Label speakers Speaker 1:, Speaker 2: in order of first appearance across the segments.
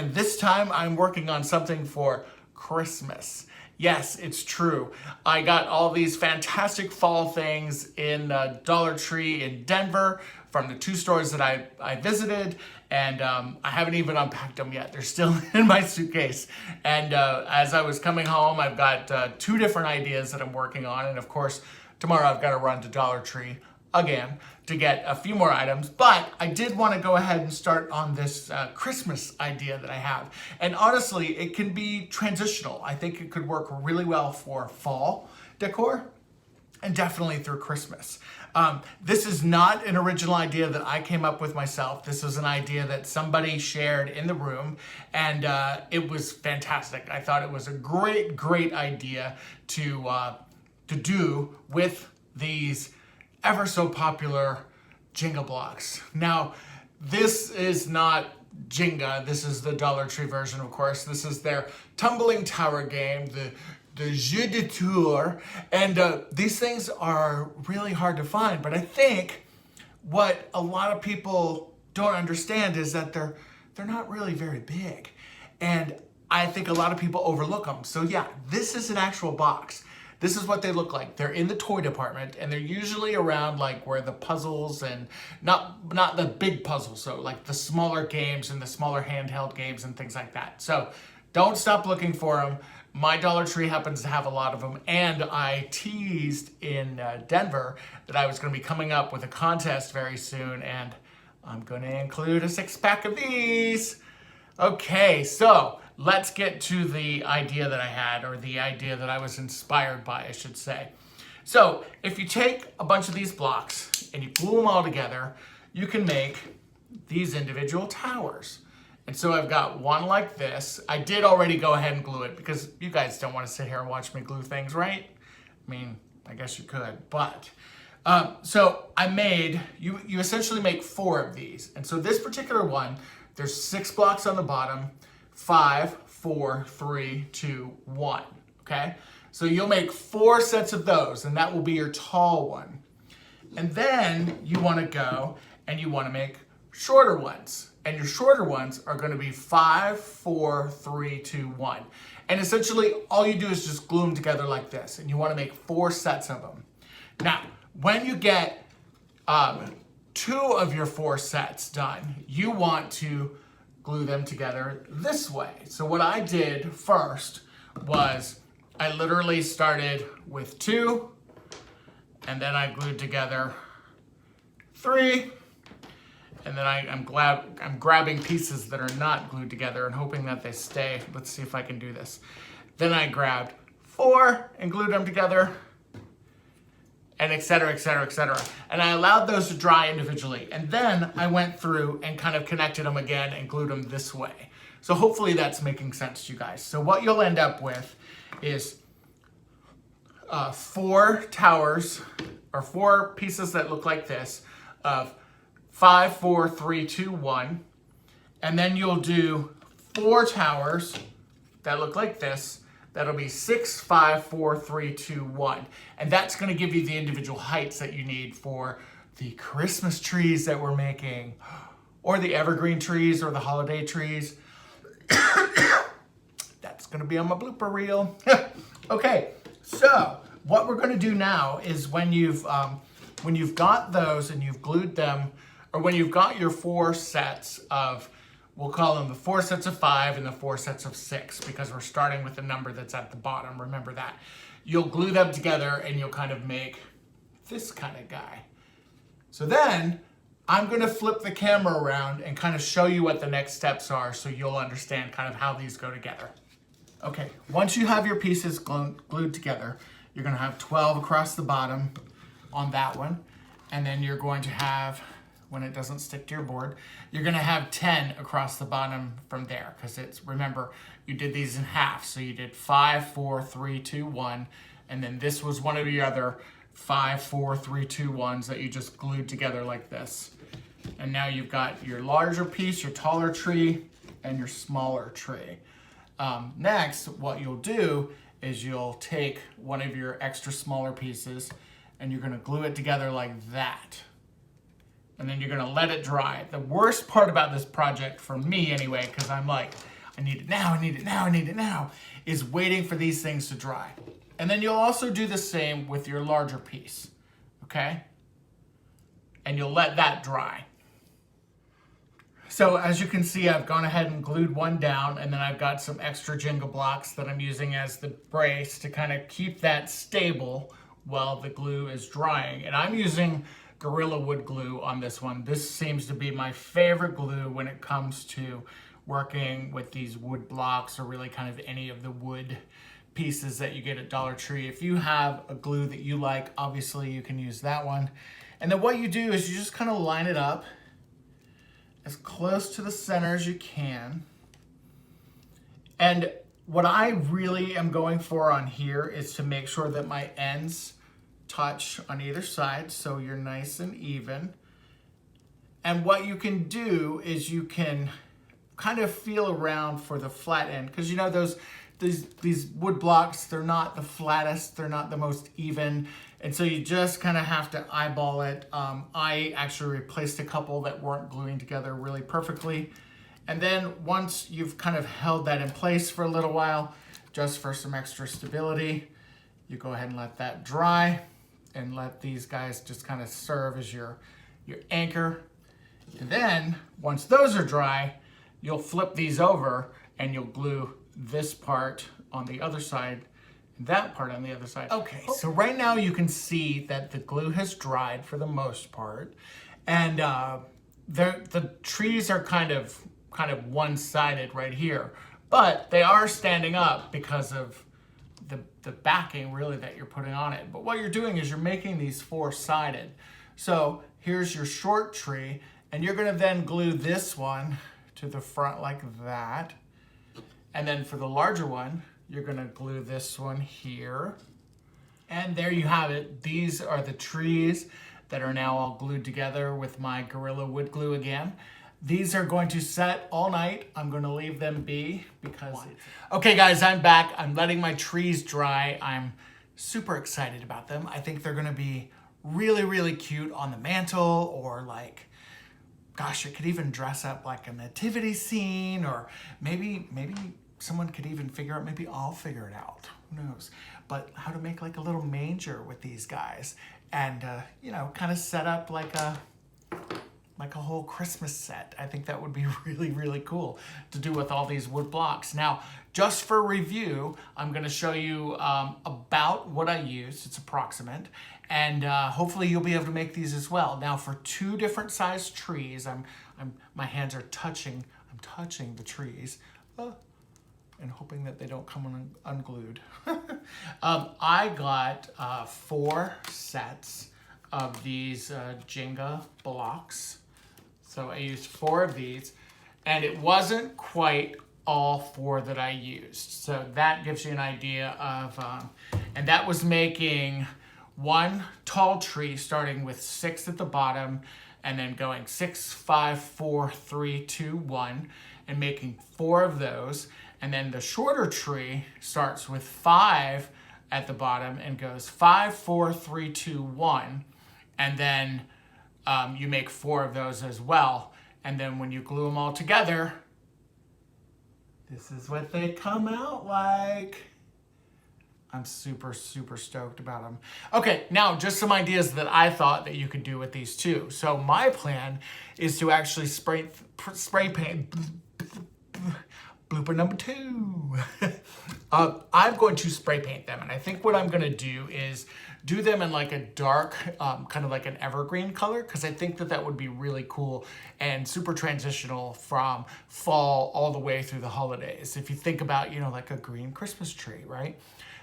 Speaker 1: and this time I'm working on something for Christmas. Yes, it's true. I got all these fantastic fall things in Dollar Tree in Denver from the 2 stores that I visited, and I haven't even unpacked them yet. They're still in my suitcase. And as I was coming home, I've got 2 different ideas that I'm working on, and of course, tomorrow I've got to run to Dollar Tree again to get a few more items, but I did want to go ahead and start on this Christmas idea that I have. And honestly, it can be transitional. I think it could work really well for fall decor and definitely through Christmas. This is not an original idea that I came up with myself. This was an idea that somebody shared in the room, and it was fantastic. I thought it was a great idea to do with these ever so popular Jenga blocks. Now, this is not Jenga. This is the Dollar Tree version, of course. This is their tumbling tower game, the Jeu de Tour. And these things are really hard to find. But I think what a lot of people don't understand is that they're not really very big. And I think a lot of people overlook them. So yeah, this is an actual box. This is what they look like. They're in the toy department, and they're usually around like where the puzzles and not the big puzzles, so like the smaller games and the smaller handheld games and things like that. So don't stop looking for them. My Dollar Tree happens to have a lot of them, and I teased in Denver that I was going to be coming up with a contest very soon, and I'm going to include a 6-pack of these. Okay, so let's get to the idea that I had, or the idea that I was inspired by, I should say. So if you take a bunch of these blocks and you glue them all together, you can make these individual towers. And so I've got one like this. I did already go ahead and glue it because you guys don't want to sit here and watch me glue things, right? I mean, I guess you could, but so I made, you essentially make 4 of these. And so this particular one, there's 6 blocks on the bottom, 5, 4, 3, 2, 1, okay? So you'll make 4 sets of those, and that will be your tall one. And then you wanna go and you wanna make shorter ones. And your shorter ones are gonna be 5, 4, 3, 2, 1. And essentially, all you do is just glue them together like this, and you wanna make 4 sets of them. Now, when you get 2 of your 4 sets done, you want to glue them together this way. So what I did first was I literally started with 2, and then I glued together 3, and then I'm grabbing pieces that are not glued together and hoping that they stay. Let's see if I can do this. Then I grabbed 4 and glued them together, and et cetera, et cetera, et cetera. And I allowed those to dry individually. And then I went through and kind of connected them again and glued them this way. So hopefully that's making sense to you guys. So what you'll end up with is 4 towers, or 4 pieces that look like this, of 5, 4, 3, 2, 1. And then you'll do 4 towers that look like this. That'll be 6, 5, 4, 3, 2, 1. And that's gonna give you the individual heights that you need for the Christmas trees that we're making, or the evergreen trees, or the holiday trees. That's gonna be on my blooper reel. Okay, so what we're gonna do now is when you've got those and you've glued them, or when you've got your 4 sets of, we'll call them the 4 sets of 5 and the 4 sets of 6, because we're starting with the number that's at the bottom, remember that. You'll glue them together and you'll kind of make this kind of guy. So then I'm gonna flip the camera around and kind of show you what the next steps are so you'll understand kind of how these go together. Okay, once you have your pieces glued together, you're gonna have 12 across the bottom on that one, and then you're going to have, when it doesn't stick to your board, you're gonna have 10 across the bottom from there, because it's, remember, you did these in half. So you did 5, 4, 3, 2, 1, and then this was one of the other 5, 4, 3, 2, 1s that you just glued together like this. And now you've got your larger piece, your taller tree, and your smaller tree. Next, what you'll do is you'll take one of your extra smaller pieces and you're gonna glue it together like that. And then you're gonna let it dry. The worst part about this project, for me anyway, because I'm like, I need it now, I need it now, I need it now, is waiting for these things to dry. And then you'll also do the same with your larger piece, okay? And you'll let that dry. So as you can see, I've gone ahead and glued one down, and then I've got some extra Jenga blocks that I'm using as the brace to kind of keep that stable while the glue is drying. And I'm using Gorilla Wood glue on this one. This seems to be my favorite glue when it comes to working with these wood blocks or really kind of any of the wood pieces that you get at Dollar Tree. If you have a glue that you like, obviously you can use that one. And then what you do is you just kind of line it up as close to the center as you can. And what I really am going for on here is to make sure that my ends touch on either side so you're nice and even. And what you can do is you can kind of feel around for the flat end, because you know these wood blocks, they're not the flattest, they're not the most even, and so you just kind of have to eyeball it. I actually replaced a couple that weren't gluing together really perfectly. And then once you've kind of held that in place for a little while, just for some extra stability, you go ahead and let that dry and let these guys just kind of serve as your anchor. And then once those are dry, you'll flip these over and you'll glue this part on the other side, that part on the other side. Okay, so right now you can see that the glue has dried for the most part, and the trees are kind of one-sided right here, but they are standing up because of the backing really that you're putting on it. But what you're doing is you're making these four-sided. So here's your short tree, and you're gonna then glue this one to the front like that. And then for the larger one, you're gonna glue this one here. And there you have it. These are the trees that are now all glued together with my Gorilla Wood glue again. These are going to set all night. I'm gonna leave them be because okay guys, I'm back. I'm letting my trees dry. I'm super excited about them. I think they're gonna be really, really cute on the mantle, or like, gosh, it could even dress up like a nativity scene, or maybe someone could even figure out, maybe I'll figure it out, who knows, but how to make like a little manger with these guys, and you know, kind of set up like a whole Christmas set. I think that would be really, really cool to do with all these wood blocks. Now, just for review, I'm gonna show you about what I used. It's approximate, and hopefully you'll be able to make these as well. Now, for two different sized trees, my hands are touching, I'm touching the trees, and hoping that they don't come unglued. I got 4 sets of these Jenga blocks. So I used 4 of these, and it wasn't quite all 4 that I used. So that gives you an idea of, and that was making one tall tree starting with 6 at the bottom and then going 6, 5, 4, 3, 2, 1, and making 4 of those. And then the shorter tree starts with 5 at the bottom and goes 5, 4, 3, 2, 1. And then you make 4 of those as well. And then when you glue them all together, this is what they come out like. I'm super, super stoked about them. Okay, now just some ideas that I thought that you could do with these too. So my plan is to actually spray paint. Blooper number 2. I'm going to spray paint them, and I think what I'm going to do is do them in like a dark, kind of like an evergreen color, because I think that would be really cool and super transitional from fall all the way through the holidays. If you think about, you know, like a green Christmas tree, right?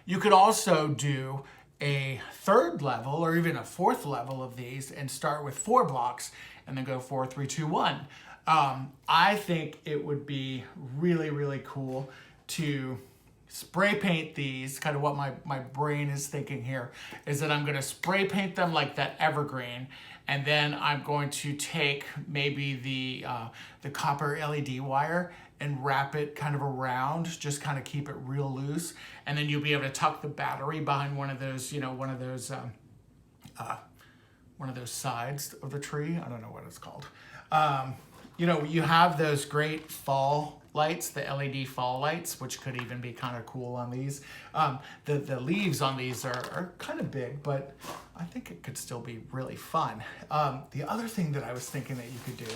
Speaker 1: You could also do a 3rd level or even a 4th level of these and start with 4 blocks and then go 4, 3, 2, 1. I think it would be really, really cool to spray paint these. Kind of what my brain is thinking here is that I'm going to spray paint them like that evergreen, and then I'm going to take maybe the copper LED wire and wrap it kind of around, just kind of keep it real loose, and then you'll be able to tuck the battery behind one of those, you know, one of those sides of the tree. I don't know what it's called. You know, you have those great fall lights, the LED fall lights, which could even be kind of cool on these. The leaves on these are kind of big, but I think it could still be really fun. The other thing that I was thinking that you could do,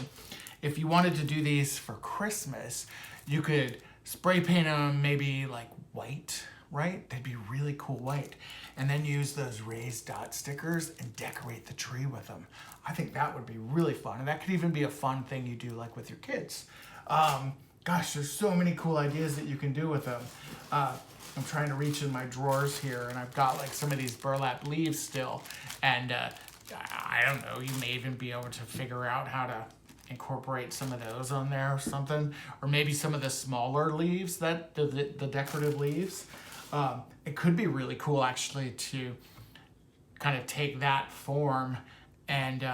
Speaker 1: if you wanted to do these for Christmas, you could spray paint them maybe like white, right? They'd be really cool white. And then use those raised dot stickers and decorate the tree with them. I think that would be really fun. And that could even be a fun thing you do like with your kids. Gosh, there's so many cool ideas that you can do with them. I'm trying to reach in my drawers here, and I've got like some of these burlap leaves still. And I don't know, you may even be able to figure out how to incorporate some of those on there or something. Or maybe some of the smaller leaves, that the decorative leaves. It could be really cool actually to kind of take that form and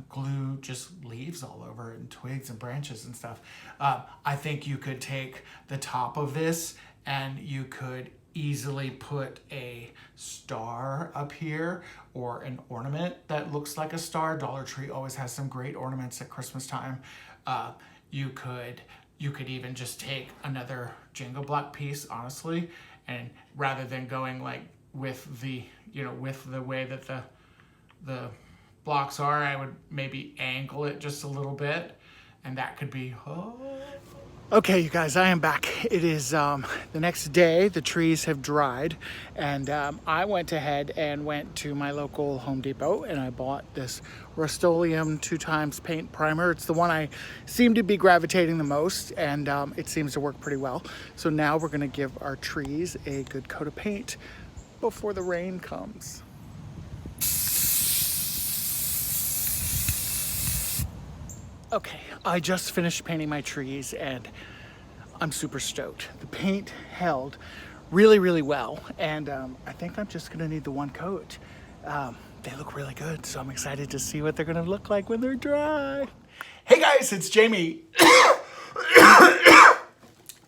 Speaker 1: glue just leaves all over it and twigs and branches and stuff. I think you could take the top of this and you could easily put a star up here or an ornament that looks like a star. Dollar Tree always has some great ornaments at Christmas time. You could even just take another Jenga block piece, honestly, and rather than going like with the, with the way that the blocks are, I would maybe angle it just a little bit, and that could be, Okay, you guys, I am back. It is the next day. The trees have dried, and I went ahead and went to my local Home Depot, and I bought this Rust-Oleum 2x paint primer. It's the one I seem to be gravitating the most, and it seems to work pretty well. So now we're gonna give our trees a good coat of paint before the rain comes. Okay, I just finished painting my trees and I'm super stoked. The paint held really, really well, and I think I'm just gonna need the one coat. They look really good, so I'm excited to see what they're gonna look like when they're dry. Hey guys, it's Jamie.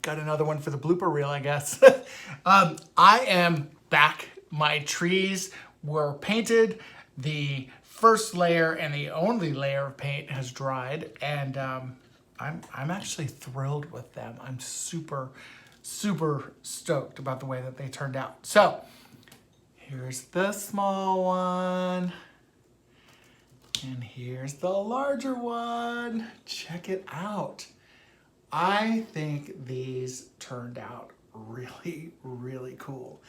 Speaker 1: Got another one for the blooper reel, I guess. I am back. My trees were painted. The first layer and the only layer of paint has dried, and I'm actually thrilled with them. I'm super, super stoked about the way that they turned out. So here's the small one, and here's the larger one. Check it out. I think these turned out really, really cool.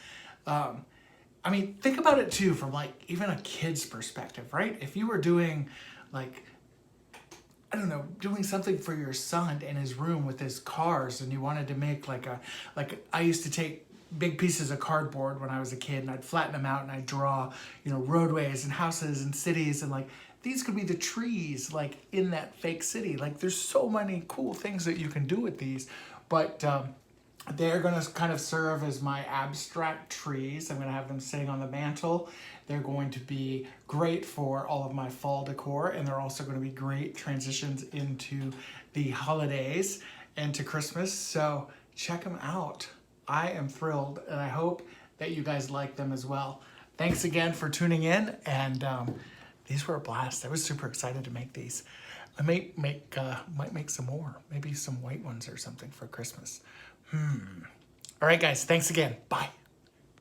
Speaker 1: I mean, think about it too from like even a kid's perspective, right? If you were doing like, I don't know, doing something for your son in his room with his cars, and you wanted to make like I used to take big pieces of cardboard when I was a kid, and I'd flatten them out and I'd draw, roadways and houses and cities, and like these could be the trees like in that fake city. Like there's so many cool things that you can do with these, but they're gonna kind of serve as my abstract trees. I'm gonna have them sitting on the mantle. They're going to be great for all of my fall decor, and they're also gonna be great transitions into the holidays and to Christmas. So check them out. I am thrilled, and I hope that you guys like them as well. Thanks again for tuning in, and these were a blast. I was super excited to make these. I might make some more, maybe some white ones or something for Christmas. All right, guys, thanks again. Bye.